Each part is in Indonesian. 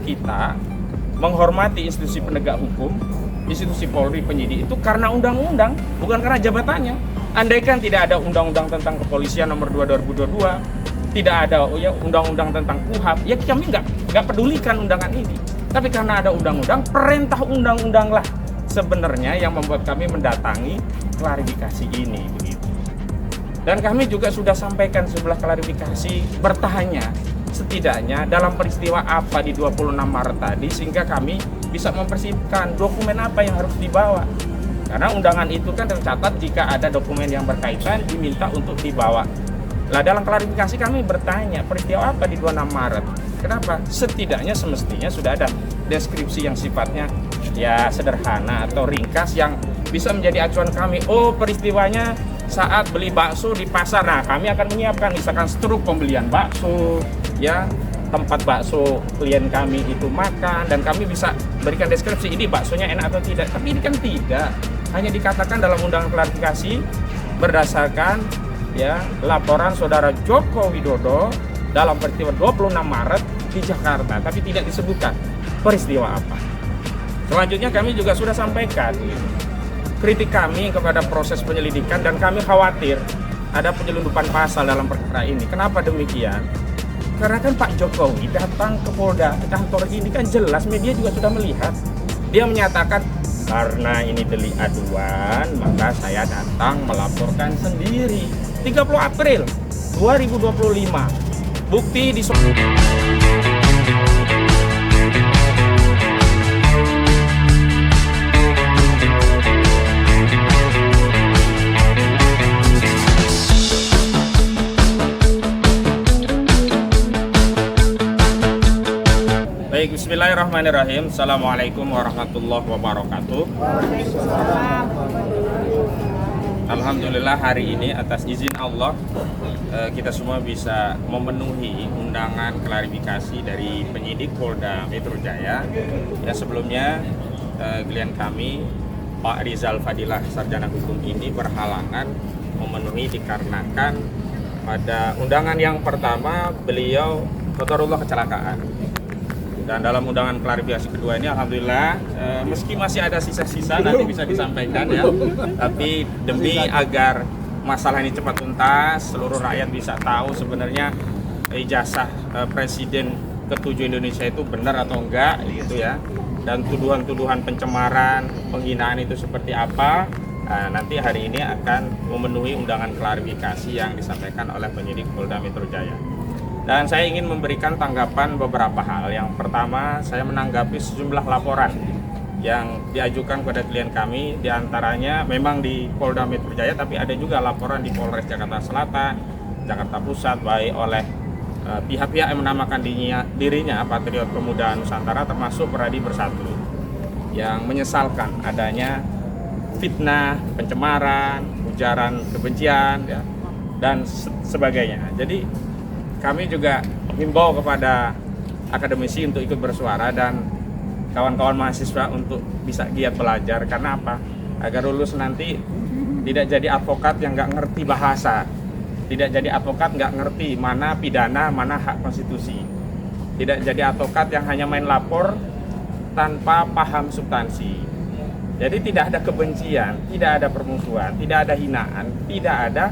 kita menghormati institusi penegak hukum, institusi Polri, penyidik itu karena undang-undang, bukan karena jabatannya. Andaikan tidak ada undang-undang tentang kepolisian nomor 2 2022, tidak ada ya undang-undang tentang KUHAP, ya kami nggak pedulikan undangan ini. Tapi karena ada undang-undang, perintah undang-undang lah sebenarnya yang membuat kami mendatangi klarifikasi ini begitu. Dan kami juga sudah sampaikan sebelah klarifikasi bertanya setidaknya dalam peristiwa apa di 26 Maret tadi sehingga kami bisa mempersiapkan dokumen apa yang harus dibawa. Karena undangan itu kan tercatat jika ada dokumen yang berkaitan diminta untuk dibawa. Lah dalam klarifikasi kami bertanya peristiwa apa di 26 Maret. Kenapa? Setidaknya semestinya sudah ada deskripsi yang sifatnya ya sederhana atau ringkas yang bisa menjadi acuan kami. Oh, peristiwanya saat beli bakso di pasar. Nah, kami akan menyiapkan misalkan struk pembelian bakso, ya, tempat bakso klien kami itu makan, dan kami bisa berikan deskripsi ini baksonya enak atau tidak. Tapi ini kan tidak. Hanya dikatakan dalam undangan klarifikasi berdasarkan ya laporan saudara Joko Widodo dalam peristiwa 26 Maret di Jakarta, tapi tidak disebutkan peristiwa apa. Selanjutnya kami juga sudah sampaikan kritik kami kepada proses penyelidikan dan kami khawatir ada penyelundupan pasal dalam perkara ini. Kenapa demikian? Karena kan Pak Jokowi datang ke Polda, ke kantor ini kan jelas media juga sudah melihat. Dia menyatakan karena ini delik aduan maka saya datang melaporkan sendiri. 30 April 2025. Bukti di Baik, bismillahirrahmanirrahim. Assalamualaikum warahmatullahi wabarakatuh. Alhamdulillah hari ini atas izin Allah kita semua bisa memenuhi undangan klarifikasi dari penyidik Polda Metro Jaya. Ya, sebelumnya klien kami Pak Rizal Fadilah sarjana hukum ini berhalangan memenuhi dikarenakan pada undangan yang pertama beliau qadarullah kecelakaan. Dan dalam undangan klarifikasi kedua ini alhamdulillah meski masih ada sisa-sisa nanti bisa disampaikan ya, tapi demi agar masalah ini cepat tuntas, seluruh rakyat bisa tahu sebenarnya ijazah Presiden ke-7 Indonesia itu benar atau enggak gitu ya, dan tuduhan-tuduhan pencemaran, penghinaan itu seperti apa. Nanti hari ini akan memenuhi undangan klarifikasi yang disampaikan oleh penyidik Polda Metro Jaya. Dan saya ingin memberikan tanggapan beberapa hal. Yang pertama, saya menanggapi sejumlah laporan yang diajukan kepada klien kami. Di antaranya memang di Polda Metro Jaya, tapi ada juga laporan di Polres Jakarta Selatan, Jakarta Pusat, baik oleh pihak-pihak yang menamakan dirinya Patriot Pemuda Nusantara, termasuk Peradi Bersatu, yang menyesalkan adanya fitnah, pencemaran, ujaran kebencian, ya, dan sebagainya. Jadi kami juga himbau kepada akademisi untuk ikut bersuara dan kawan-kawan mahasiswa untuk bisa giat belajar. Karena apa? Agar lulus nanti tidak jadi advokat yang nggak ngerti bahasa, tidak jadi advokat nggak ngerti mana pidana, mana hak konstitusi, tidak jadi advokat yang hanya main lapor tanpa paham substansi. Jadi tidak ada kebencian, tidak ada permusuhan, tidak ada hinaan, tidak ada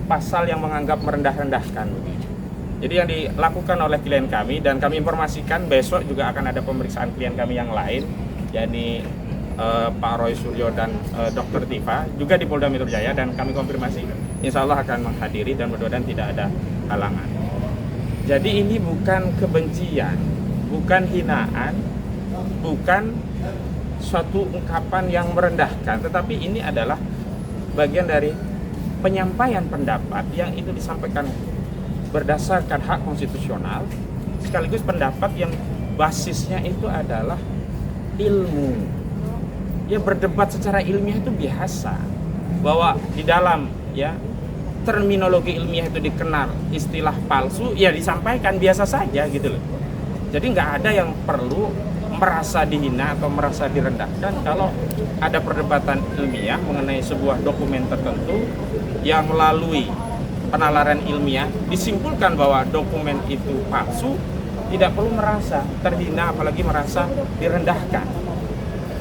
pasal yang menganggap merendah-rendahkan. Jadi yang dilakukan oleh klien kami, dan kami informasikan besok juga akan ada pemeriksaan klien kami yang lain, yakni Pak Roy Suryo dan Dr. Tifa juga di Polda Metro Jaya, dan kami konfirmasi insya Allah akan menghadiri dan mudah-mudahan tidak ada halangan. Jadi ini bukan kebencian, bukan hinaan, bukan suatu ungkapan yang merendahkan, tetapi ini adalah bagian dari penyampaian pendapat yang itu disampaikan berdasarkan hak konstitusional, sekaligus pendapat yang basisnya itu adalah ilmu. Ya, berdebat secara ilmiah itu biasa, bahwa di dalam ya terminologi ilmiah itu dikenal istilah palsu, ya disampaikan biasa saja gitu loh. Jadi nggak ada yang perlu merasa dihina atau merasa direndahkan kalau ada perdebatan ilmiah mengenai sebuah dokumen tertentu yang melalui penalaran ilmiah disimpulkan bahwa dokumen itu palsu, tidak perlu merasa terhina, apalagi merasa direndahkan.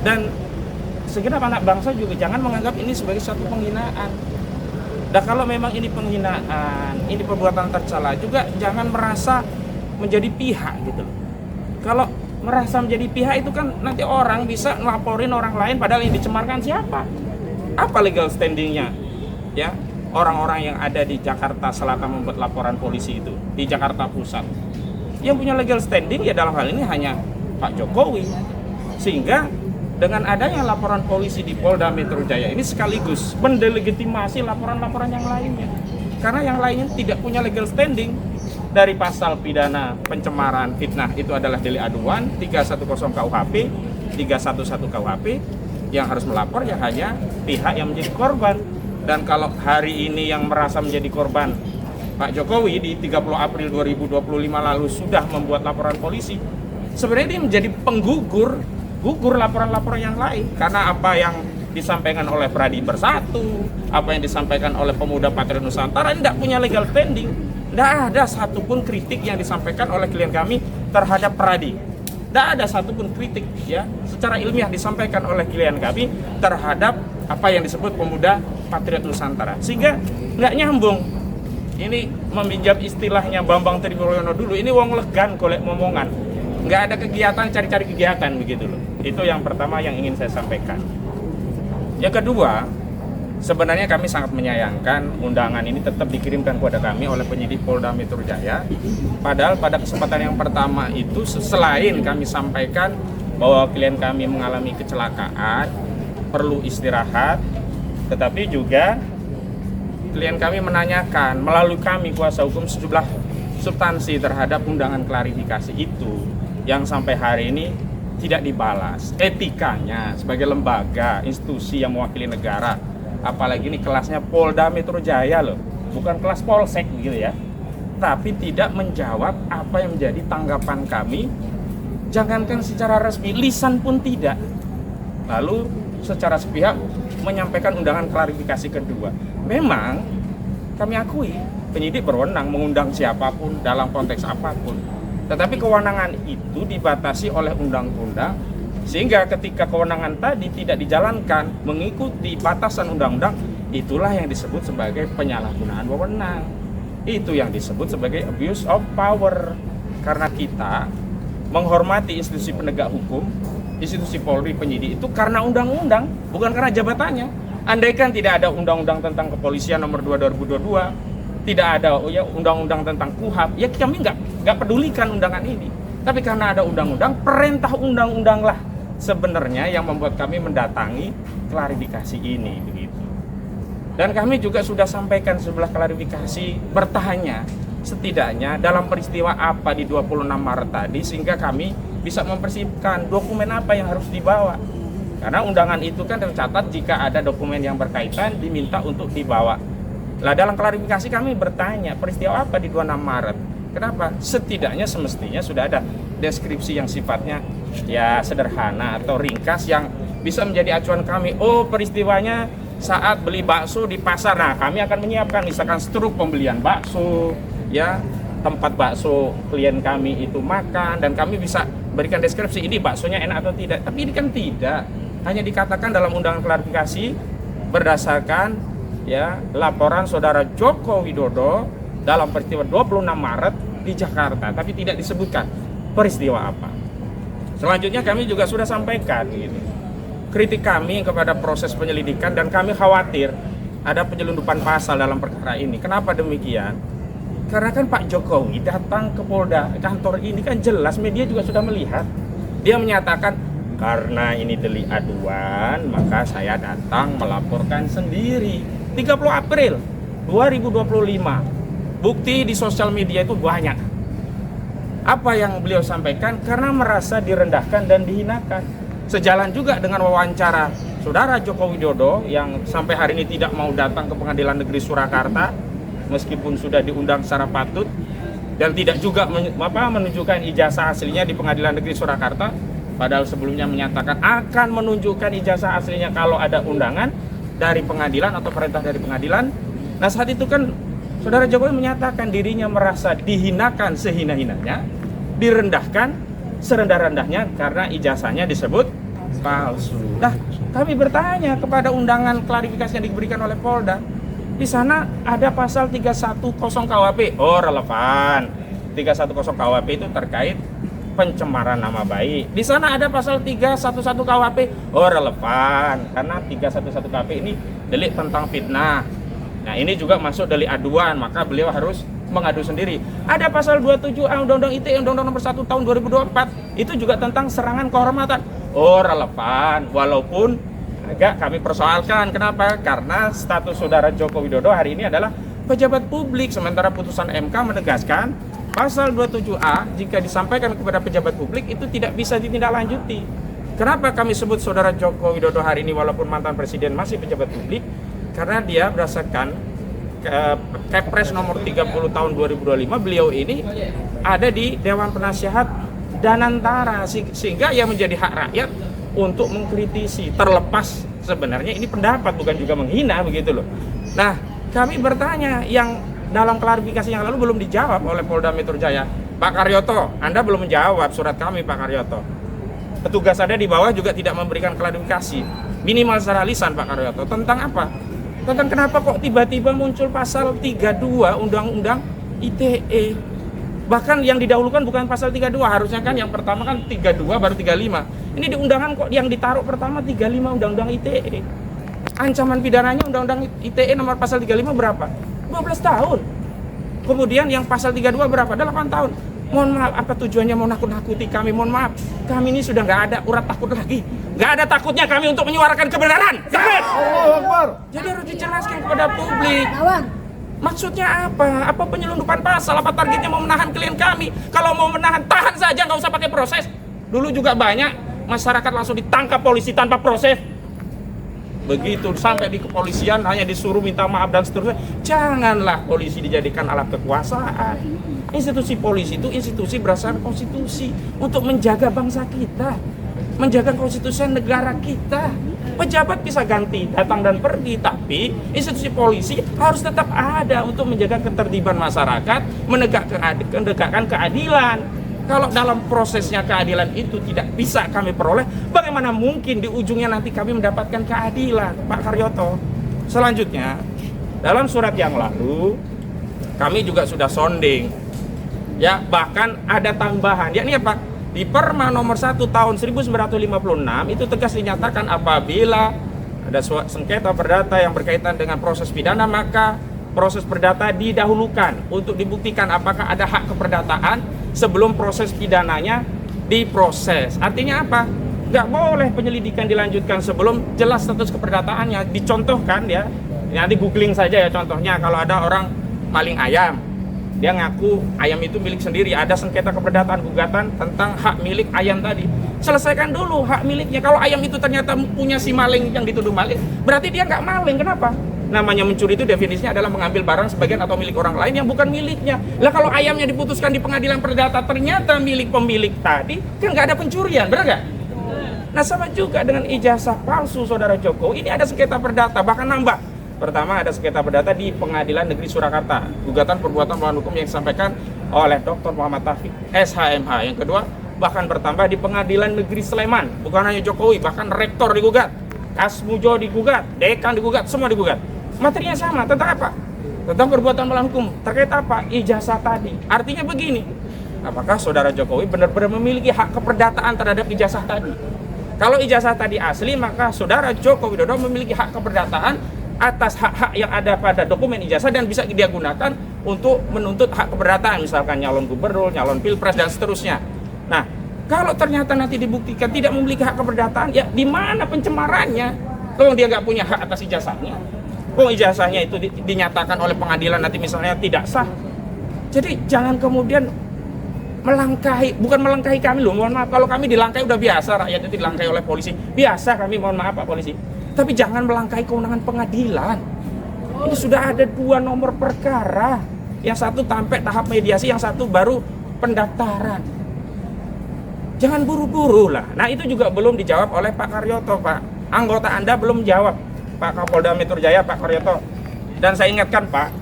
Dan segenap anak bangsa juga jangan menganggap ini sebagai suatu penghinaan. Dan kalau memang ini penghinaan, ini perbuatan tercela, juga jangan merasa menjadi pihak gitu loh. Kalau merasa menjadi pihak itu kan nanti orang bisa ngelaporin orang lain padahal yang dicemarkan siapa? Apa legal standingnya? Ya, orang-orang yang ada di Jakarta Selatan membuat laporan polisi itu di Jakarta Pusat. Yang punya legal standing ya dalam hal ini hanya Pak Jokowi. Sehingga dengan adanya laporan polisi di Polda Metro Jaya ini sekaligus mendelegitimasi laporan-laporan yang lainnya. Karena yang lainnya tidak punya legal standing. Dari pasal pidana pencemaran fitnah itu adalah delik aduan 310 KUHP, 311 KUHP, yang harus melapor ya hanya pihak yang menjadi korban. Dan kalau hari ini yang merasa menjadi korban Pak Jokowi di 30 April 2025 lalu sudah membuat laporan polisi, sebenarnya dia menjadi gugur laporan-laporan yang lain. Karena apa yang disampaikan oleh Pradi Bersatu, apa yang disampaikan oleh Pemuda Patriot Nusantara tidak punya legal standing. Tidak ada satupun kritik yang disampaikan oleh klien kami terhadap Pradi. Tidak ada satupun kritik ya secara ilmiah disampaikan oleh klien kami terhadap apa yang disebut Pemuda Patriot Nusantara. Sehingga nggak nyambung. Ini meminjam istilahnya Bambang Triwiryono dulu, ini wong legan golek momongan. Nggak ada kegiatan, cari-cari kegiatan begitu loh. Itu yang pertama yang ingin saya sampaikan. Yang kedua, sebenarnya kami sangat menyayangkan undangan ini tetap dikirimkan kepada kami oleh penyidik Polda Metro Jaya. Padahal pada kesempatan yang pertama itu selain kami sampaikan bahwa klien kami mengalami kecelakaan, perlu istirahat, tetapi juga klien kami menanyakan melalui kami kuasa hukum sejumlah substansi terhadap undangan klarifikasi itu yang sampai hari ini tidak dibalas. Etikanya sebagai lembaga, institusi yang mewakili negara, apalagi ini kelasnya Polda Metro Jaya loh, bukan kelas Polsek gitu ya, tapi tidak menjawab apa yang menjadi tanggapan kami, jangankan secara resmi, lisan pun tidak. Lalu secara sepihak menyampaikan undangan klarifikasi kedua. Memang kami akui penyidik berwenang mengundang siapapun dalam konteks apapun, tetapi kewenangan itu dibatasi oleh undang-undang. Sehingga ketika kewenangan tadi tidak dijalankan mengikuti batasan undang-undang, itulah yang disebut sebagai penyalahgunaan wewenang. Itu yang disebut sebagai abuse of power. Karena kita menghormati institusi penegak hukum, institusi Polri, penyidik itu karena undang-undang, bukan karena jabatannya. Andaikan tidak ada undang-undang tentang kepolisian nomor 2 2022, tidak ada undang-undang tentang KUHP, ya kami nggak pedulikan undangan ini. Tapi karena ada undang-undang, perintah undang-undang lah sebenarnya yang membuat kami mendatangi klarifikasi ini begitu. Dan kami juga sudah sampaikan sebelah klarifikasi bertanya setidaknya dalam peristiwa apa di 26 Maret tadi sehingga kami bisa mempersiapkan dokumen apa yang harus dibawa. Karena undangan itu kan tercatat jika ada dokumen yang berkaitan diminta untuk dibawa. Lah dalam klarifikasi kami bertanya peristiwa apa di 26 Maret. Kenapa? Setidaknya semestinya sudah ada deskripsi yang sifatnya ya sederhana atau ringkas yang bisa menjadi acuan kami. Oh, peristiwanya saat beli bakso di pasar. Nah, kami akan menyiapkan misalkan struk pembelian bakso, ya, tempat bakso klien kami itu makan, dan kami bisa berikan deskripsi ini baksonya enak atau tidak. Tapi ini kan tidak. Hanya dikatakan dalam undangan klarifikasi berdasarkan ya laporan saudara Joko Widodo dalam peristiwa 26 Maret di Jakarta, tapi tidak disebutkan peristiwa apa. Selanjutnya kami juga sudah sampaikan gitu, kritik kami kepada proses penyelidikan dan kami khawatir ada penyelundupan pasal dalam perkara ini. Kenapa demikian? Karena kan Pak Jokowi datang ke Polda, kantor ini kan jelas media juga sudah melihat. Dia menyatakan karena ini delik aduan maka saya datang melaporkan sendiri. 30 April 2025. Bukti di sosial media itu banyak. Apa yang beliau sampaikan karena merasa direndahkan dan dihinakan. Sejalan juga dengan wawancara saudara Joko Widodo yang sampai hari ini tidak mau datang ke Pengadilan Negeri Surakarta meskipun sudah diundang secara patut dan tidak juga menunjukkan ijazah aslinya di Pengadilan Negeri Surakarta, padahal sebelumnya menyatakan akan menunjukkan ijazah aslinya kalau ada undangan dari pengadilan atau perintah dari pengadilan. Nah, saat itu kan saudara Jokowi menyatakan dirinya merasa dihinakan sehina-hinanya direndahkan serendah-rendahnya karena ijazahnya disebut palsu. Nah, kami bertanya kepada undangan klarifikasi yang diberikan oleh Polda. Di sana ada pasal 310 KUHP. Oh, relevan. 310 KUHP itu terkait pencemaran nama baik. Di sana ada pasal 311 KUHP. Oh, relevan. Karena 311 KUHP ini delik tentang fitnah. Nah, ini juga masuk delik aduan, maka beliau harus mengadu sendiri. Ada pasal 27A Undang-Undang ITE Undang-Undang Nomor 1 Tahun 2024. Itu juga tentang serangan kehormatan. Oh, relevan. Walaupun agak kami persoalkan. Kenapa? Karena status saudara Joko Widodo hari ini adalah pejabat publik, sementara putusan MK menegaskan pasal 27A jika disampaikan kepada pejabat publik itu tidak bisa ditindaklanjuti. Kenapa kami sebut saudara Joko Widodo hari ini walaupun mantan presiden masih pejabat publik? Karena dia berdasarkan Kepres nomor 30 tahun 2025, beliau ini ada di Dewan Penasihat Danantara, sehingga ia menjadi hak rakyat untuk mengkritisi, terlepas sebenarnya ini pendapat bukan juga menghina begitu loh. Nah, kami bertanya yang dalam klarifikasi yang lalu belum dijawab oleh Polda Metro Jaya. Pak Karyoto, Anda belum menjawab surat kami, Pak Karyoto. Petugas ada di bawah juga tidak memberikan klarifikasi minimal secara lisan, Pak Karyoto. Tentang apa? Tentang kenapa kok tiba-tiba muncul pasal 32 Undang-Undang ITE. Bahkan yang didahulukan bukan pasal 32, harusnya kan yang pertama kan 32 baru 35. Ini di undangan kok yang ditaruh pertama 35 Undang-Undang ITE. Ancaman pidananya Undang-Undang ITE nomor pasal 35 berapa? 12 tahun. Kemudian yang pasal 32 berapa? 8 tahun. Mohon maaf, apa tujuannya mau nakut-nakuti kami? Mohon maaf, kami ini sudah nggak ada urat takut lagi. Nggak ada takutnya kami untuk menyuarakan kebenaran. Jadi harus dijelaskan kepada publik. Maksudnya apa? Apa penyelundupan pasal? Apa targetnya mau menahan klien kami? Kalau mau menahan, tahan saja, nggak usah pakai proses. Dulu juga banyak masyarakat langsung ditangkap polisi tanpa proses. Begitu sampai di kepolisian hanya disuruh minta maaf dan seterusnya. Janganlah polisi dijadikan alat kekuasaan. Institusi polisi itu institusi berdasarkan konstitusi untuk menjaga bangsa kita, menjaga konstitusi negara kita. Pejabat bisa ganti, datang dan pergi, tapi institusi polisi harus tetap ada untuk menjaga ketertiban masyarakat, menegakkan keadilan. Kalau dalam prosesnya keadilan itu tidak bisa kami peroleh, bagaimana mungkin di ujungnya nanti kami mendapatkan keadilan, Pak Karyoto? Selanjutnya, dalam surat yang lalu, kami juga sudah sonding. Ya, bahkan ada tambahan, yakni apa? Di Perma nomor 1 tahun 1956 itu tegas dinyatakan apabila ada sengketa perdata yang berkaitan dengan proses pidana, maka proses perdata didahulukan untuk dibuktikan apakah ada hak keperdataan sebelum proses pidananya diproses. Artinya apa? Nggak boleh penyelidikan dilanjutkan sebelum jelas status keperdataannya. Dicontohkan ya, nanti googling saja ya contohnya, kalau ada orang maling ayam, dia ngaku ayam itu milik sendiri, ada sengketa keperdataan gugatan tentang hak milik ayam tadi. Selesaikan dulu hak miliknya. Kalau ayam itu ternyata punya si maling yang dituduh maling, berarti dia nggak maling. Kenapa? Namanya mencuri itu definisinya adalah mengambil barang sebagian atau milik orang lain yang bukan miliknya. Lah kalau ayamnya diputuskan di pengadilan perdata ternyata milik pemilik tadi, kan nggak ada pencurian, benar nggak? Nah, sama juga dengan ijazah palsu saudara Jokowi, ini ada sengketa perdata, bahkan nambah. Pertama ada sengketa perdata di Pengadilan Negeri Surakarta, gugatan perbuatan melawan hukum yang disampaikan oleh Dr. Muhammad Taufik, SHMH. Yang kedua, bahkan bertambah di Pengadilan Negeri Sleman, bukan hanya Jokowi, bahkan rektor digugat, Kasmujo digugat, dekan digugat, semua digugat. Materinya sama, tentang apa? Tentang perbuatan melawan hukum. Terkait apa? Ijazah tadi. Artinya begini, apakah saudara Jokowi benar-benar memiliki hak keperdataan terhadap ijazah tadi? Kalau ijazah tadi asli, maka saudara Joko Widodo memiliki hak keperdataan atas hak-hak yang ada pada dokumen ijazah dan bisa dia gunakan untuk menuntut hak keperdataan, misalkan nyalon gubernur, nyalon pilpres dan seterusnya. Nah, kalau ternyata nanti dibuktikan tidak memiliki hak keperdataan, ya di mana pencemarannya? Kalau dia nggak punya hak atas ijazahnya, kalau ijazahnya itu dinyatakan oleh pengadilan nanti misalnya tidak sah. Jadi jangan kemudian melangkahi, bukan melangkahi kami loh, mohon maaf, kalau kami dilangkahi udah biasa, rakyat itu dilangkahi oleh polisi, biasa kami, mohon maaf Pak Polisi. Tapi jangan melangkahi kewenangan pengadilan. Ini sudah ada 2 nomor perkara. Yang satu sampai tahap mediasi, yang satu baru pendaftaran. Jangan buru-buru lah. Nah, itu juga belum dijawab oleh Pak Karyoto, Pak. Anggota Anda belum jawab, Pak Kapolda Metro Jaya, Pak Karyoto. Dan saya ingatkan, Pak,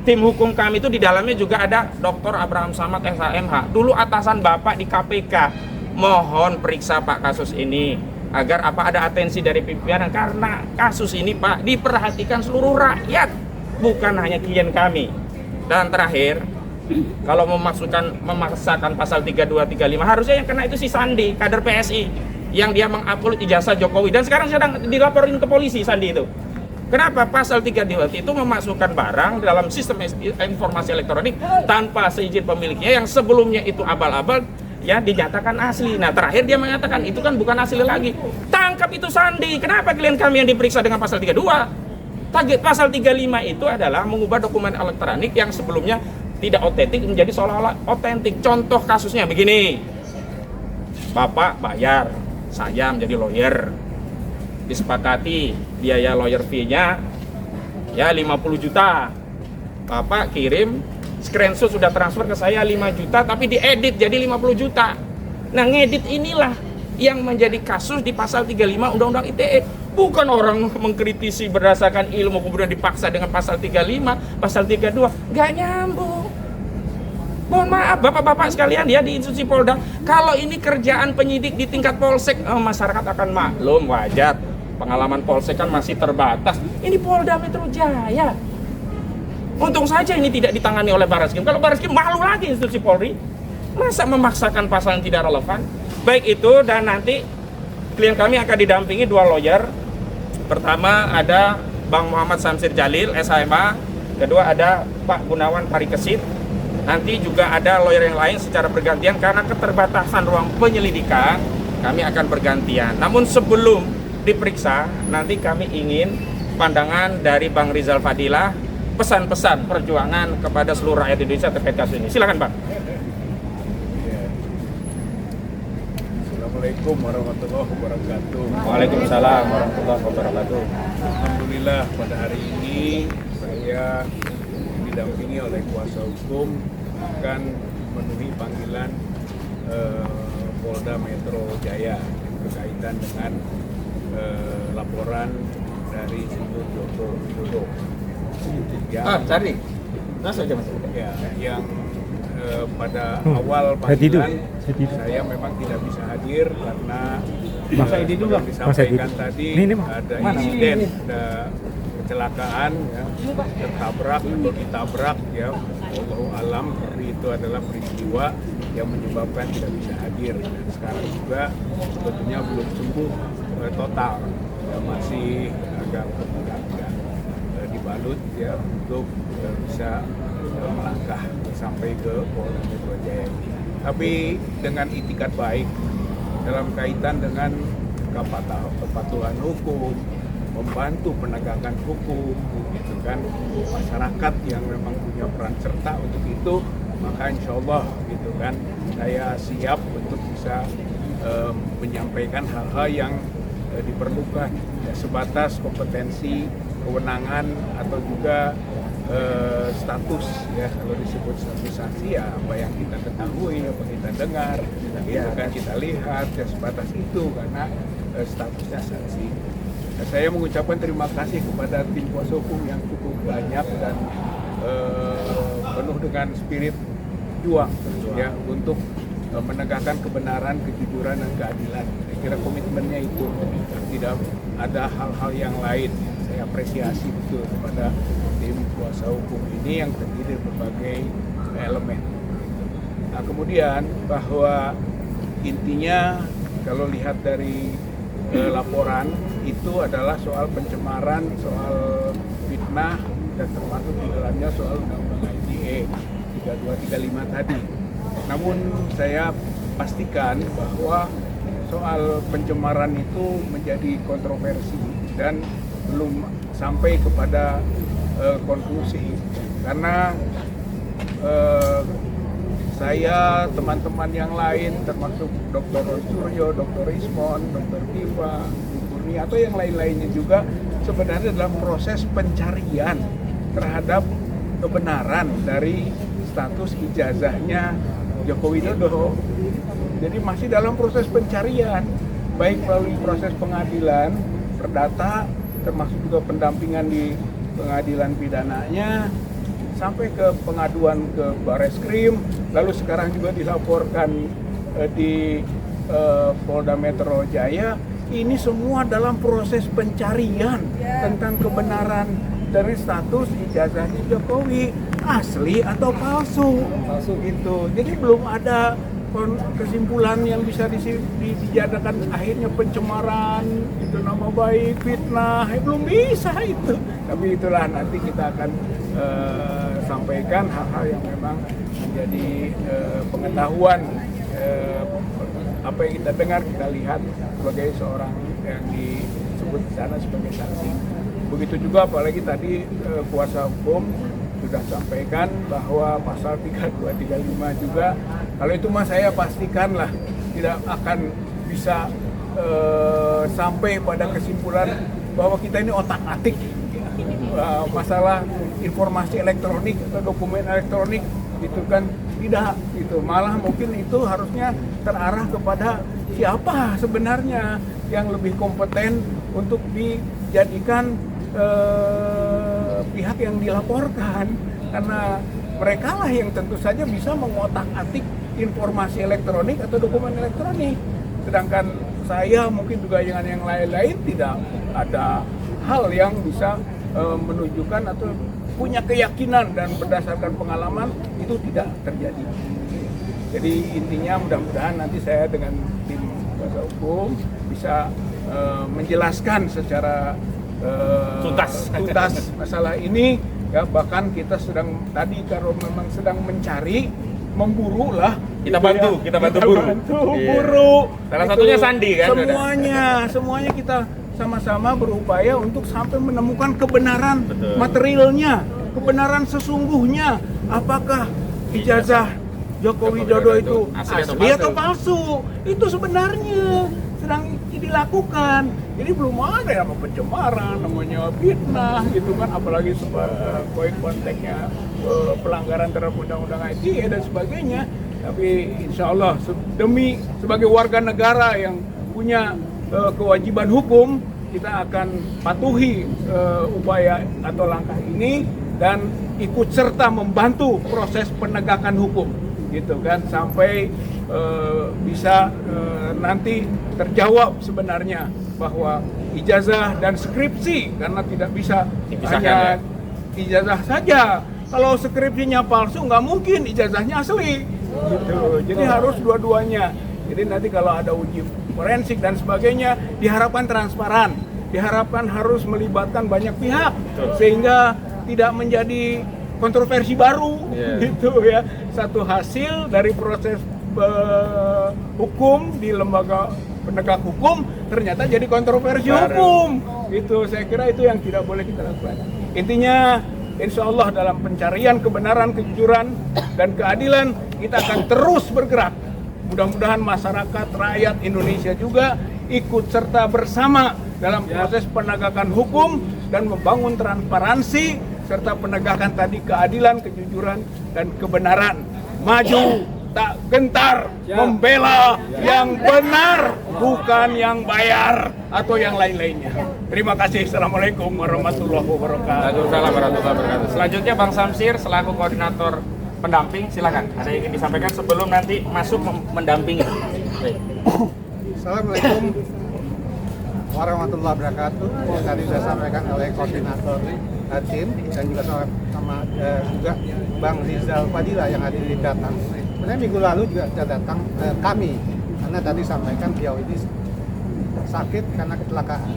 Tim hukum kami itu di dalamnya juga ada Dr. Abraham Samad SHMH, dulu atasan Bapak di KPK. Mohon periksa Pak kasus ini agar ada atensi dari pimpinan, karena kasus ini Pak diperhatikan seluruh rakyat, bukan hanya klien kami. Dan terakhir, kalau memaksakan pasal 32, 35, harusnya yang kena itu si Sandi, kader PSI, yang dia mengupload ijazah Jokowi, dan sekarang sedang dilaporin ke polisi Sandi itu. Kenapa? Pasal 32 itu memasukkan barang dalam sistem informasi elektronik tanpa seizin pemiliknya, yang sebelumnya itu abal-abal ya dinyatakan asli. Nah terakhir dia mengatakan itu kan bukan asli lagi. Tangkap itu Sandi. Kenapa klien kami yang diperiksa dengan pasal 32? Target pasal 35 itu adalah mengubah dokumen elektronik yang sebelumnya tidak otentik menjadi seolah-olah otentik. Contoh kasusnya begini. Bapak bayar, saya menjadi lawyer. Disepakati biaya lawyer fee-nya ya 50 juta. Bapak kirim screenshot sudah transfer ke saya 5 juta tapi diedit jadi 50 juta. Nah, ngedit inilah yang menjadi kasus di pasal 35 Undang-Undang ITE. Bukan orang mengkritisi berdasarkan ilmu kemudian dipaksa dengan pasal 35, pasal 32. Nggak nyambung. Mohon maaf Bapak-bapak sekalian ya di institusi Polda, kalau ini kerjaan penyidik di tingkat polsek, masyarakat akan maklum, wajar. Pengalaman polsek kan masih terbatas. Ini Polda Metro Jaya. Untung saja ini tidak ditangani oleh Barreskrim. Kalau Barreskrim malu lagi institusi Polri. Masa memaksakan pasal yang tidak relevan? Baik itu, dan nanti klien kami akan didampingi 2 lawyer. Pertama ada Bang Muhammad Samsir Jalil, SHMA. Kedua ada Pak Gunawan Parikesit. Nanti juga ada lawyer yang lain secara bergantian karena keterbatasan ruang penyelidikan. Kami akan bergantian. Namun sebelum diperiksa, nanti kami ingin pandangan dari Bang Rizal Fadilah, pesan-pesan perjuangan kepada seluruh rakyat Indonesia terkait kasus ini. Silakan Bang. Assalamualaikum warahmatullahi wabarakatuh. Waalaikumsalam warahmatullahi wabarakatuh. Alhamdulillah pada hari ini saya didampingi oleh kuasa hukum akan memenuhi panggilan Polda Metro Jaya berkaitan dengan laporan dari Insinyur Joko Widodo Cari. Masuk aja Mas. Ya, yang pada awal panggilan saya memang tidak bisa hadir karena disampaikan tadi ada insiden, ada kecelakaan, ya, tertabrak atau ditabrak, ya, Allahu alam, itu adalah peristiwa yang menyebabkan tidak bisa hadir. Dan sekarang juga sebetulnya belum sembuh total, ya, masih agak dibalut ya untuk bisa melangkah sampai ke Polda Metro Jaya. Tapi dengan itikat baik dalam kaitan dengan kepatuhan hukum, membantu penegakan hukum, gitu kan, masyarakat yang memang punya peran serta untuk itu, maka insya Allah gitu kan, saya siap untuk bisa menyampaikan hal-hal yang diperlukan, ya, sebatas kompetensi, kewenangan atau juga status, ya, kalau disebut status saksi ya apa yang kita ketahui, apa kita dengar, ya kan kita lihat, ya sebatas itu karena statusnya saksi. Nah, saya mengucapkan terima kasih kepada tim kuasa hukum yang cukup banyak dan penuh dengan spirit juang ya untuk menegakkan kebenaran, kejujuran dan keadilan. Saya kira komitmennya itu, tidak ada hal-hal yang lain. Saya apresiasi betul kepada tim kuasa hukum ini yang terdiri dari berbagai elemen. Nah, kemudian bahwa intinya kalau lihat dari laporan itu adalah soal pencemaran, soal fitnah, dan termasuk di dalamnya soal Undang-Undang ITE 3235 tadi. Namun saya pastikan bahwa soal pencemaran itu menjadi kontroversi dan belum sampai kepada konklusi, karena saya, teman-teman yang lain termasuk Dr. Suryo, Dr. Ismon, Dr. Viva, Kurni atau yang lain-lainnya juga sebenarnya dalam proses pencarian terhadap kebenaran dari status ijazahnya Joko Widodo. Jadi masih dalam proses pencarian, baik melalui proses pengadilan perdata, termasuk juga pendampingan di pengadilan pidananya, sampai ke pengaduan ke Bareskrim, lalu sekarang juga dilaporkan di Polda Metro Jaya. Ini semua dalam proses pencarian tentang kebenaran dari status ijazahnya Jokowi, asli atau palsu gitu. Jadi belum ada kesimpulan yang bisa dijadikan akhirnya pencemaran itu nama baik, fitnah, belum bisa itu. Tapi itulah nanti kita akan sampaikan hal-hal yang memang menjadi pengetahuan, apa yang kita dengar, kita lihat sebagai seorang yang disebut di sana sebagai saksi. Begitu juga apalagi tadi kuasa hukum sudah sampaikan bahwa pasal 3235 juga, kalau itu mah saya pastikanlah tidak akan bisa sampai pada kesimpulan bahwa kita ini otak-atik masalah informasi elektronik atau dokumen elektronik itu kan, tidak gitu. Malah mungkin itu harusnya terarah kepada siapa sebenarnya yang lebih kompeten untuk dijadikan pihak yang dilaporkan, karena mereka lah yang tentu saja bisa mengotak-atik informasi elektronik atau dokumen elektronik. Sedangkan saya mungkin juga dengan yang lain-lain tidak ada hal yang bisa menunjukkan atau punya keyakinan dan berdasarkan pengalaman itu tidak terjadi. Jadi intinya mudah-mudahan nanti saya dengan tim kuasa hukum bisa menjelaskan secara tuntas masalah ini ya. Bahkan kita sedang tadi kalau memang sedang mencari, memburu lah, kita bantu buru. Salah satunya Sandi kan, semuanya kita sama-sama berupaya untuk sampai menemukan kebenaran materialnya, kebenaran sesungguhnya, apakah ijazah Joko Widodo itu asli atau palsu. Itu sebenarnya sedang dilakukan. Jadi belum ada yang pencemaran, namanya fitnah gitu kan, apalagi konteksnya pelanggaran terhadap undang-undang ITE dan sebagainya. Tapi insya Allah demi sebagai warga negara yang punya kewajiban hukum, kita akan patuhi upaya atau langkah ini dan ikut serta membantu proses penegakan hukum gitu kan, sampai bisa nanti terjawab sebenarnya bahwa ijazah dan skripsi, karena tidak bisa hanya ijazah saja. Kalau skripsinya palsu nggak mungkin ijazahnya asli gitu. Jadi harus dua-duanya. Jadi nanti kalau ada uji forensik dan sebagainya diharapkan transparan, diharapkan harus melibatkan banyak pihak sehingga tidak menjadi kontroversi baru gitu ya. Satu hasil dari proses hukum di lembaga penegak hukum ternyata jadi kontroversi hukum. Itu saya kira itu yang tidak boleh kita lakukan. Intinya insya Allah dalam pencarian kebenaran, kejujuran dan keadilan kita akan terus bergerak. Mudah-mudahan masyarakat, rakyat Indonesia juga ikut serta bersama dalam proses penegakan hukum dan membangun transparansi serta penegakan tadi keadilan, kejujuran, dan kebenaran. Maju, tak gentar, membela yang benar, bukan yang bayar atau yang lain-lainnya. Terima kasih. Assalamualaikum warahmatullahi wabarakatuh. Waalaikumsalam warahmatullahi wabarakatuh. Selanjutnya Bang Samsir selaku koordinator pendamping, silakan. Ada yang ingin disampaikan sebelum nanti masuk mendampingi. Assalamualaikum warahmatullahi wabarakatuh. Tadi sudah sampaikan oleh koordinator tim dan juga sama juga Bang Rizal Fadila yang hadir di datang. Sebenarnya minggu lalu juga sudah datang kami, karena tadi sampaikan beliau ini sakit karena kecelakaan.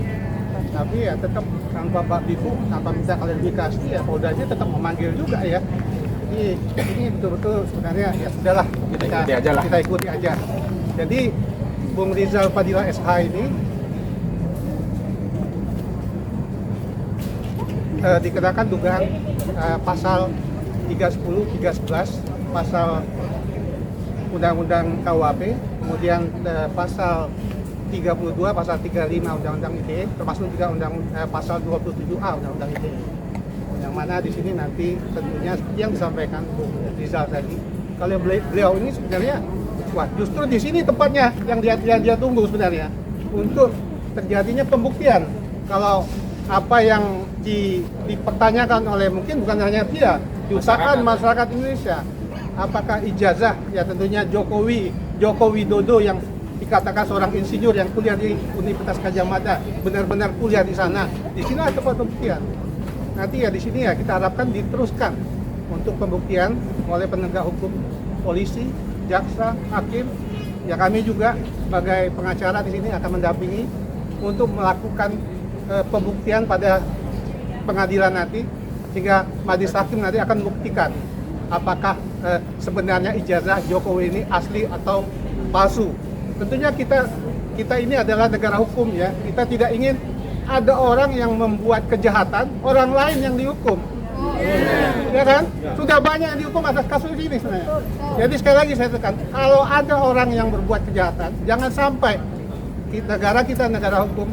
Tapi ya tetap tanpa Pak Biku, tanpa minta klarifikasi ya Poldanya tetap memanggil juga ya. Jadi ini betul-betul sebenarnya ya sudahlah kita ikuti aja. Jadi Bung Rizal Fadila SH ini dikenakan dugaan pasal 310, 311, pasal Undang-Undang KUHP, kemudian pasal 32, pasal 35 Undang-Undang ITE, termasuk juga pasal 27A Undang-Undang ITE. Yang mana di sini nanti tentunya yang disampaikan Bung Rizal tadi, kalau beliau ini sebenarnya, wah justru di sini tempatnya yang dia tunggu sebenarnya untuk terjadinya pembuktian. Kalau apa yang dipertanyakan oleh mungkin bukan hanya dia, jutaan masyarakat Indonesia. Apakah ijazah, ya tentunya Joko Widodo yang dikatakan seorang insinyur yang kuliah di Universitas Gadjah Mada benar-benar kuliah di sana. Di sini ada tempat pembuktian. Nanti ya di sini ya kita harapkan diteruskan untuk pembuktian oleh penegak hukum, polisi, jaksa, hakim. Ya kami juga sebagai pengacara di sini akan mendampingi untuk melakukan pembuktian pada pengadilan nanti, sehingga majelis hakim nanti akan membuktikan apakah sebenarnya ijazah Jokowi ini asli atau palsu. Tentunya kita ini adalah negara hukum ya. Kita tidak ingin ada orang yang membuat kejahatan, orang lain yang dihukum. Ya kan? Sudah banyak yang dihukum atas kasus ini sebenarnya. Jadi sekali lagi saya tekan, kalau ada orang yang berbuat kejahatan, jangan sampai negara kita negara hukum,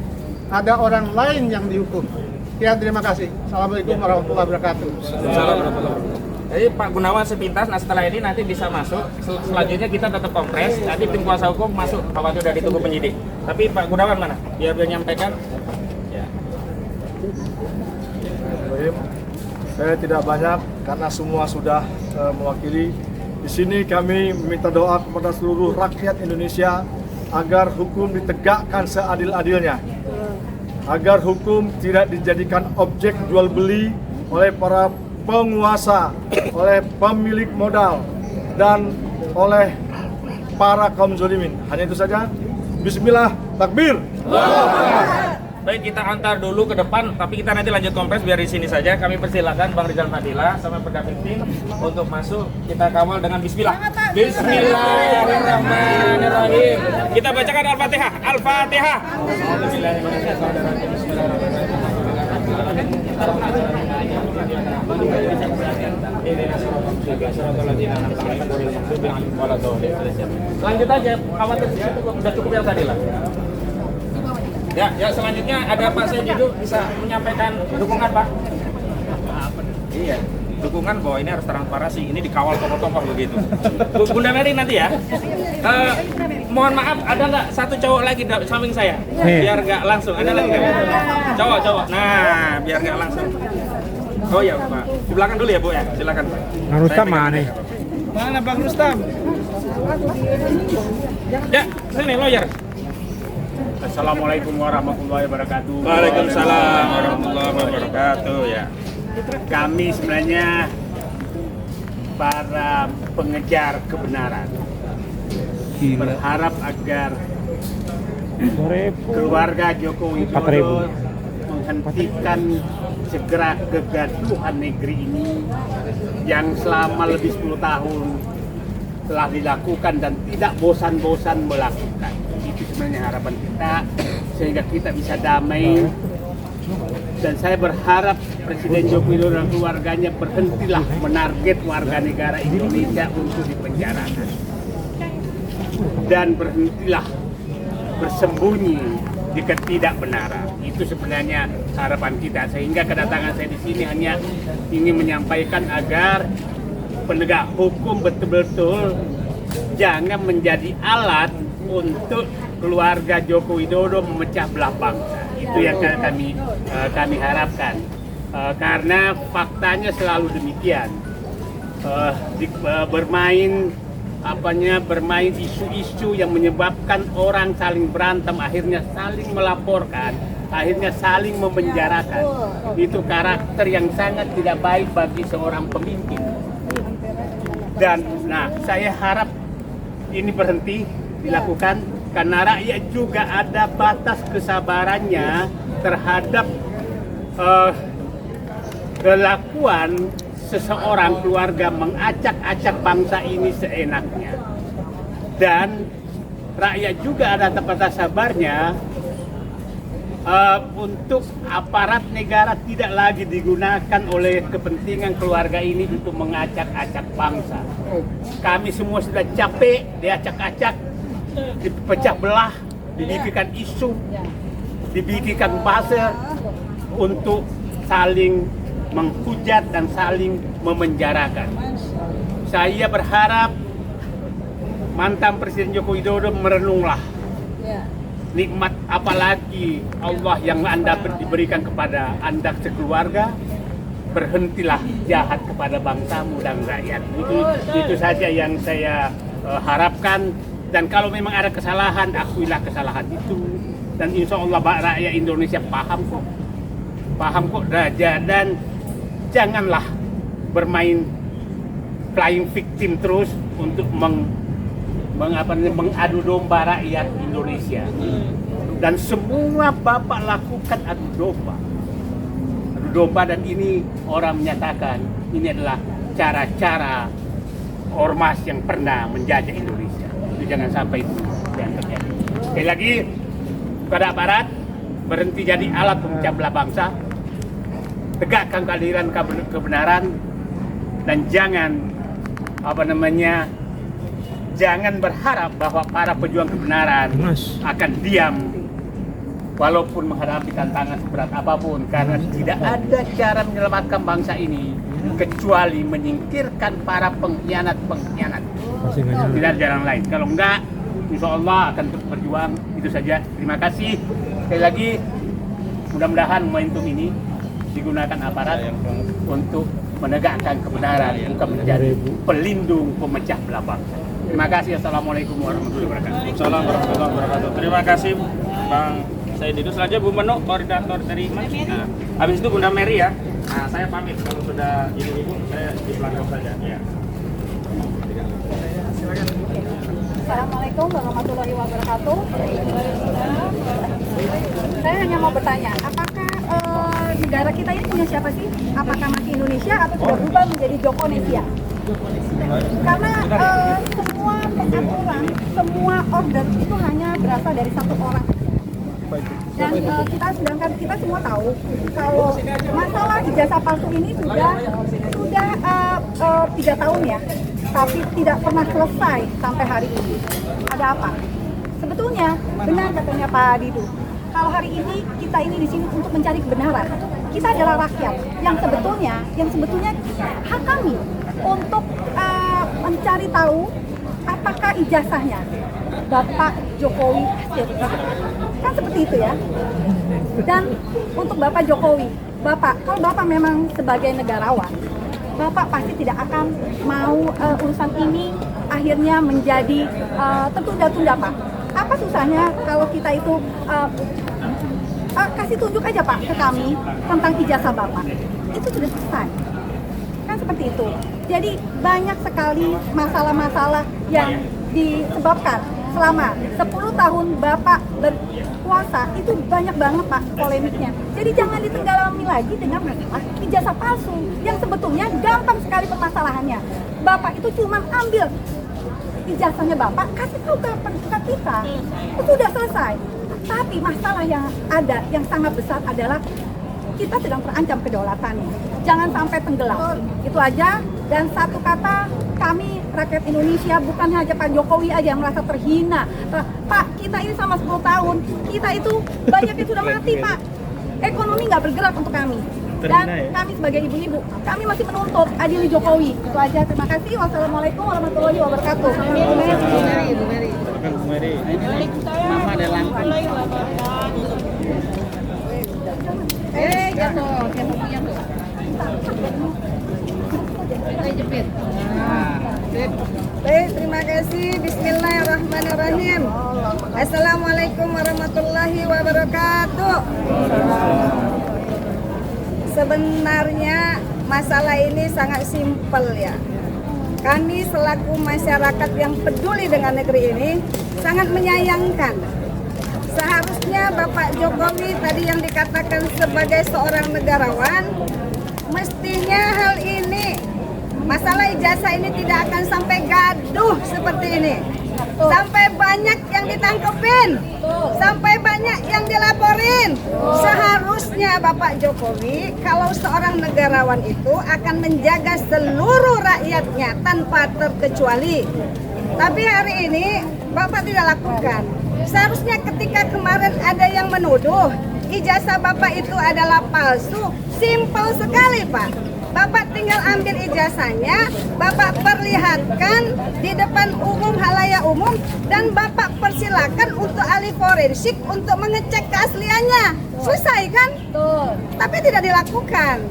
ada orang lain yang dihukum. Ya, terima kasih. Assalamualaikum warahmatullahi wabarakatuh. Jadi Pak Gunawan sepintas, nah setelah ini nanti bisa masuk. Selanjutnya kita tetap kompres. Nanti tim kuasa hukum masuk. Khawatir udah ditunggu penyidik. Tapi Pak Gunawan mana? Biar dia nyampaikan. Ya. Saya tidak banyak karena semua sudah mewakili. Di sini kami meminta doa kepada seluruh rakyat Indonesia agar hukum ditegakkan seadil-adilnya. Agar hukum tidak dijadikan objek jual beli oleh para penguasa, oleh pemilik modal, dan oleh para kaum zalimin. Hanya itu saja. Bismillah, takbir. Baik, kita antar dulu ke depan, tapi kita nanti lanjut kompres biar di sini saja. Kami persilakan Bang Rizal Fadila sama pendamping tim untuk masuk. Kita kawal dengan Bismillah. Bismillahirrahmanirrahim. Kita bacakan Al-Fatihah. Al-Fatihah. Lanjut aja, khawatir udah cukup yang tadi lah. Ya, selanjutnya ada Pak Saididu bisa menyampaikan dukungan Pak. Iya, dukungan bahwa ini harus transparansi, ini dikawal tokoh-tokoh begitu. Bunda Mary nanti ya. Mohon maaf, ada nggak satu cowok lagi samping saya? Biar nggak langsung, ada lagi nggak? Cowok. Nah, biar nggak langsung. Oh ya Pak, di belakang dulu ya Bu ya, silakan Pak. Bang Rustam mana nih? Mana Bang Rustam? Ya, sini lawyer. Assalamualaikum warahmatullahi wabarakatuh. Waalaikumsalam warahmatullahi wabarakatuh ya. Kami sebenarnya para pengejar kebenaran berharap agar keluarga Joko Widodo menghentikan segera kegaduhan negeri ini yang selama lebih 10 tahun telah dilakukan dan tidak bosan-bosan melakukan. Itu sebenarnya harapan kita, sehingga kita bisa damai. Dan saya berharap Presiden Joko Widodo dan keluarganya berhentilah menarget warga negara Indonesia untuk dipenjarakan, dan berhentilah bersembunyi di ketidakbenaran. Itu sebenarnya harapan kita, sehingga kedatangan saya di sini hanya ingin menyampaikan agar penegak hukum betul-betul jangan menjadi alat untuk keluarga Joko Widodo memecah belah bangsa. Itu yang kami harapkan, karena faktanya selalu demikian. Bermain isu-isu yang menyebabkan orang saling berantem, akhirnya saling melaporkan, akhirnya saling memenjarakan. Itu karakter yang sangat tidak baik bagi seorang pemimpin. Dan saya harap ini berhenti dilakukan, karena rakyat juga ada batas kesabarannya terhadap kelakuan seseorang keluarga mengacak-acak bangsa ini seenaknya. Dan rakyat juga ada batas sabarnya untuk aparat negara tidak lagi digunakan oleh kepentingan keluarga ini untuk mengacak-acak bangsa. Kami semua sudah capek diacak-acak, dipecah belah, dibikinkan isu, dibikinkan buzzer untuk saling menghujat dan saling memenjarakan. Saya berharap mantan Presiden Joko Widodo merenunglah nikmat apalagi Allah yang Anda diberikan kepada Anda sekeluarga, berhentilah jahat kepada bangsamu dan rakyat. Itu saja yang saya harapkan. Dan kalau memang ada kesalahan, akuilah kesalahan itu. Dan insya Allah rakyat Indonesia paham kok Raja. Dan janganlah bermain playing victim terus untuk mengadu domba rakyat Indonesia. Dan semua Bapak lakukan adu domba, dan ini orang menyatakan ini adalah cara-cara ormas yang pernah menjajah Indonesia. Itu jangan sampai itu yang terjadi. Sekali lagi kepada aparat, berhenti jadi alat pemecah belah bangsa, tegakkan keadilan kebenaran, dan jangan berharap bahwa para pejuang kebenaran akan diam walaupun menghadapi tantangan seberat apapun, karena tidak ada cara menyelamatkan bangsa ini kecuali menyingkirkan para pengkhianat. Tidak ada jalan lain. Kalau enggak, insya Allah akan terus berjuang. Itu saja. Terima kasih. Sekali lagi, mudah-mudahan momentum ini digunakan aparat untuk menegakkan kebenaran, bukan menjadi pelindung pemecah belah bangsa. Terima kasih. Assalamualaikum warahmatullahi wabarakatuh. Assalamualaikum warahmatullahi wabarakatuh. Terima kasih Bang Said. Itu selanjutnya Bu Menu, koordinator dari Mas. Nah, habis itu Bunda Mary ya. Nah, saya pamit. Kalau sudah ibu-ibu, saya di belakang saja. Ya. Assalamualaikum warahmatullahi wabarakatuh. Saya hanya mau bertanya, apakah negara kita ini punya siapa sih? Apakah masih Indonesia atau sudah berubah menjadi Jokonesia? Karena semua peraturan, semua order itu hanya berasal dari satu orang. Dan sedangkan kita semua tahu kalau masalah ijazah palsu ini sudah 3 tahun ya, tapi tidak pernah selesai sampai hari ini. Ada apa? Sebetulnya benar katanya Pak Didu. Kalau hari ini kita ini di sini untuk mencari kebenaran. Kita adalah rakyat yang sebetulnya hak kami untuk mencari tahu apakah ijazahnya Bapak Jokowi kan seperti itu ya. Dan untuk Bapak Jokowi, kalau Bapak memang sebagai negarawan, Bapak pasti tidak akan mau urusan ini akhirnya menjadi tertunda-tunda, Pak. Apa susahnya kalau kita itu kasih tunjuk aja Pak ke kami tentang ijazah Bapak, itu sudah selesai. Kan seperti itu. Jadi banyak sekali masalah-masalah yang disebabkan selama 10 tahun Bapak berkuasa, itu banyak banget Pak polemiknya. Jadi jangan ditenggelami lagi dengan masalah ijazah palsu yang sebetulnya gampang sekali permasalahannya. Bapak itu cuma ambil ijazahnya Bapak, kasih tahu ke kita, itu sudah selesai. Tapi masalah yang ada, yang sangat besar adalah kita sedang terancam kedaulatannya. Jangan sampai tenggelam. Itu aja. Dan satu kata, kami rakyat Indonesia, bukan hanya Pak Jokowi aja yang merasa terhina. Pak, kita ini sama 10 tahun, kita itu banyak yang sudah mati Pak. Ekonomi nggak bergerak untuk kami. Dan kami sebagai ibu-ibu, kami masih menuntut adili Jokowi. Itu aja. Terima kasih. Wassalamualaikum warahmatullahi wabarakatuh. Mama ada langsung. Jatuh punya tuh. Jepit. Baik, terima kasih. Bismillahirrahmanirrahim. Assalamualaikum warahmatullahi wabarakatuh. Sebenarnya masalah ini sangat simpel ya. Kami selaku masyarakat yang peduli dengan negeri ini sangat menyayangkan. Seharusnya Bapak Jokowi tadi yang dikatakan sebagai seorang negarawan, mestinya hal ini, masalah ijazah ini tidak akan sampai gaduh seperti ini. Sampai banyak yang ditangkepin, sampai banyak yang dilaporin. Seharusnya Bapak Jokowi, kalau seorang negarawan itu akan menjaga seluruh rakyatnya tanpa terkecuali. Tapi hari ini Bapak tidak lakukan. Seharusnya ketika kemarin ada yang menuduh ijazah Bapak itu adalah palsu, simpel sekali Pak. Bapak tinggal ambil ijazahnya, Bapak perlihatkan di depan umum, halayak umum, dan Bapak persilakan untuk ahli forensik untuk mengecek keasliannya. Selesai kan? Tapi tidak dilakukan.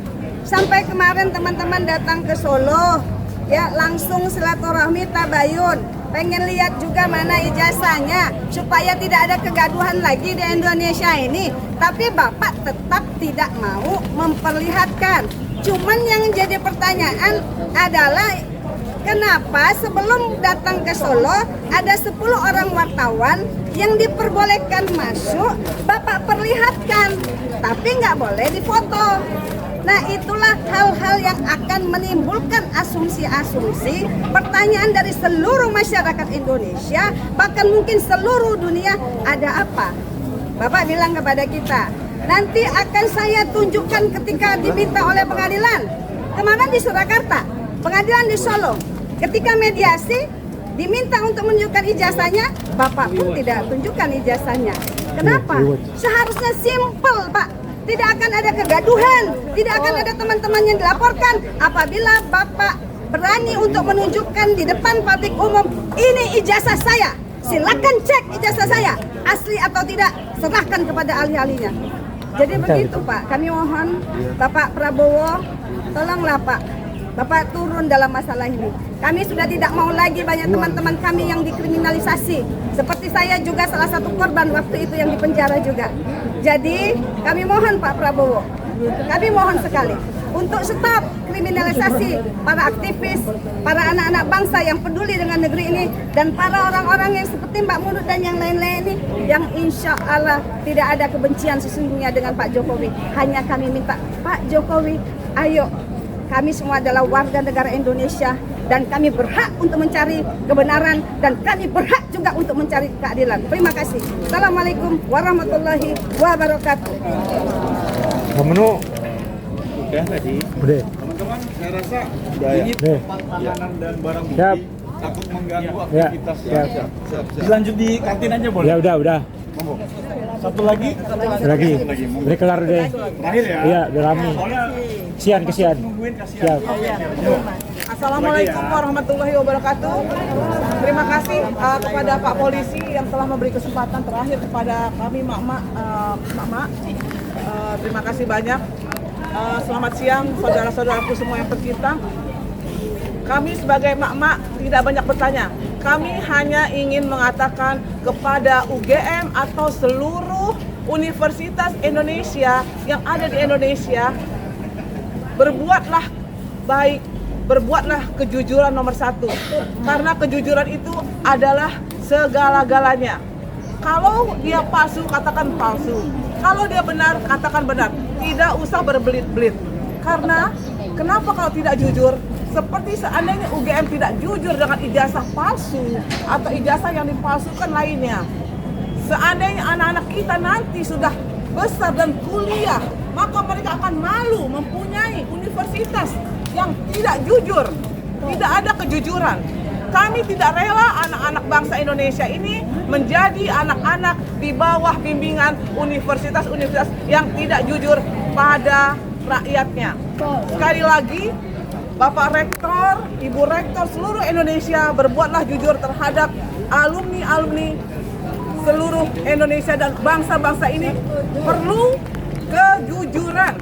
Sampai kemarin teman-teman datang ke Solo, ya langsung silaturahmi tabayun. Pengen lihat juga mana ijazahnya supaya tidak ada kegaduhan lagi di Indonesia ini. Tapi Bapak tetap tidak mau memperlihatkan. Cuman yang jadi pertanyaan adalah kenapa sebelum datang ke Solo ada 10 orang wartawan yang diperbolehkan masuk, Bapak perlihatkan, tapi nggak boleh difoto. Nah, itulah hal-hal yang akan menimbulkan asumsi-asumsi, pertanyaan dari seluruh masyarakat Indonesia, bahkan mungkin seluruh dunia, ada apa? Bapak bilang kepada kita, nanti akan saya tunjukkan ketika diminta oleh pengadilan. Kemarin di Surakarta, pengadilan di Solo, ketika mediasi, diminta untuk menunjukkan ijazahnya, Bapak pun tidak tunjukkan ijazahnya. Kenapa? Seharusnya simpel, Pak. Tidak akan ada kegaduhan, tidak akan ada teman-teman yang dilaporkan apabila Bapak berani untuk menunjukkan di depan publik umum, ini ijazah saya, silakan cek ijazah saya, asli atau tidak, serahkan kepada ahli-ahlinya. Jadi begitu Pak, kami mohon Bapak Prabowo, tolonglah Pak, Bapak turun dalam masalah ini. Kami sudah tidak mau lagi banyak teman-teman kami yang dikriminalisasi. Seperti saya juga salah satu korban waktu itu yang dipenjara juga. Jadi kami mohon Pak Prabowo, kami mohon sekali untuk stop kriminalisasi para aktivis, para anak-anak bangsa yang peduli dengan negeri ini, dan para orang-orang yang seperti Mbak Munut dan yang lain-lain ini, yang insya Allah tidak ada kebencian sesungguhnya dengan Pak Jokowi. Hanya kami minta, Pak Jokowi, ayo, kami semua adalah warga negara Indonesia dan kami berhak untuk mencari kebenaran dan kami berhak juga untuk mencari keadilan. Terima kasih. Assalamualaikum warahmatullahi wabarakatuh. Kamu Udah tadi. udah. Teman-teman, saya rasa Ini makanan dan barang bukti Siap. takut mengganggu Ya, aktivitas. siap. Dilanjut di kantin aja boleh? Ya udah. Satu lagi. Lagi. Udah kelar deh. Terakhir ya. Iya, udah rame. Kesian. Nungguin kasihan. Siap. Assalamualaikum warahmatullahi wabarakatuh. Terima kasih kepada Pak Polisi yang telah memberi kesempatan terakhir kepada kami mak-mak. Terima kasih banyak. Selamat siang saudara-saudaraku semua yang tercinta. Kami sebagai mak-mak tidak banyak bertanya. Kami hanya ingin mengatakan kepada UGM atau seluruh universitas Indonesia yang ada di Indonesia, berbuatlah baik, berbuatlah kejujuran nomor 1. Karena kejujuran itu adalah segala-galanya. Kalau dia palsu, katakan palsu. Kalau dia benar, katakan benar. Tidak usah berbelit-belit. Karena kenapa kalau tidak jujur? Seperti seandainya UGM tidak jujur dengan ijazah palsu atau ijazah yang dipalsukan lainnya. Seandainya anak-anak kita nanti sudah besar dan kuliah, maka mereka akan malu mempunyai universitas yang tidak jujur, tidak ada kejujuran. Kami tidak rela anak-anak bangsa Indonesia ini menjadi anak-anak di bawah bimbingan universitas-universitas yang tidak jujur pada rakyatnya. Sekali lagi, Bapak Rektor, Ibu Rektor seluruh Indonesia, berbuatlah jujur terhadap alumni-alumni seluruh Indonesia dan bangsa-bangsa ini. Perlu kejujuran,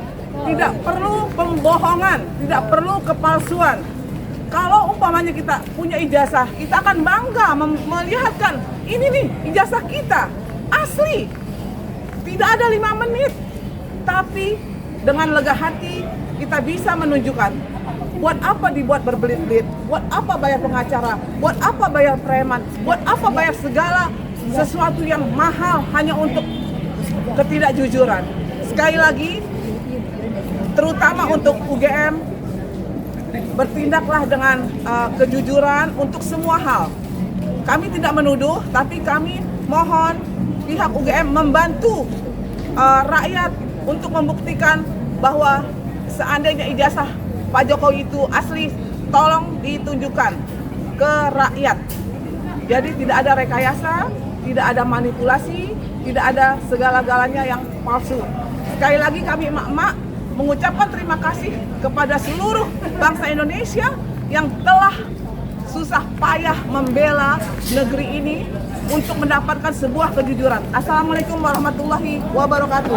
tidak perlu pembohongan, tidak perlu kepalsuan. Kalau umpamanya kita punya ijazah, kita akan bangga melihatkan ini nih ijazah kita asli, tidak ada 5 menit, tapi dengan lega hati kita bisa menunjukkan. Buat apa dibuat berbelit-belit? Buat apa bayar pengacara? Buat apa bayar preman? Buat apa bayar segala sesuatu yang mahal hanya untuk ketidakjujuran? Sekali lagi, terutama untuk UGM, bertindaklah dengan kejujuran untuk semua hal. Kami tidak menuduh, tapi kami mohon pihak UGM membantu rakyat untuk membuktikan bahwa seandainya ijazah Pak Jokowi itu asli, tolong ditunjukkan ke rakyat. Jadi tidak ada rekayasa, tidak ada manipulasi, tidak ada segala-galanya yang palsu. Sekali lagi kami emak-emak mengucapkan terima kasih kepada seluruh bangsa Indonesia yang telah susah payah membela negeri ini untuk mendapatkan sebuah kejujuran. Assalamualaikum warahmatullahi wabarakatuh.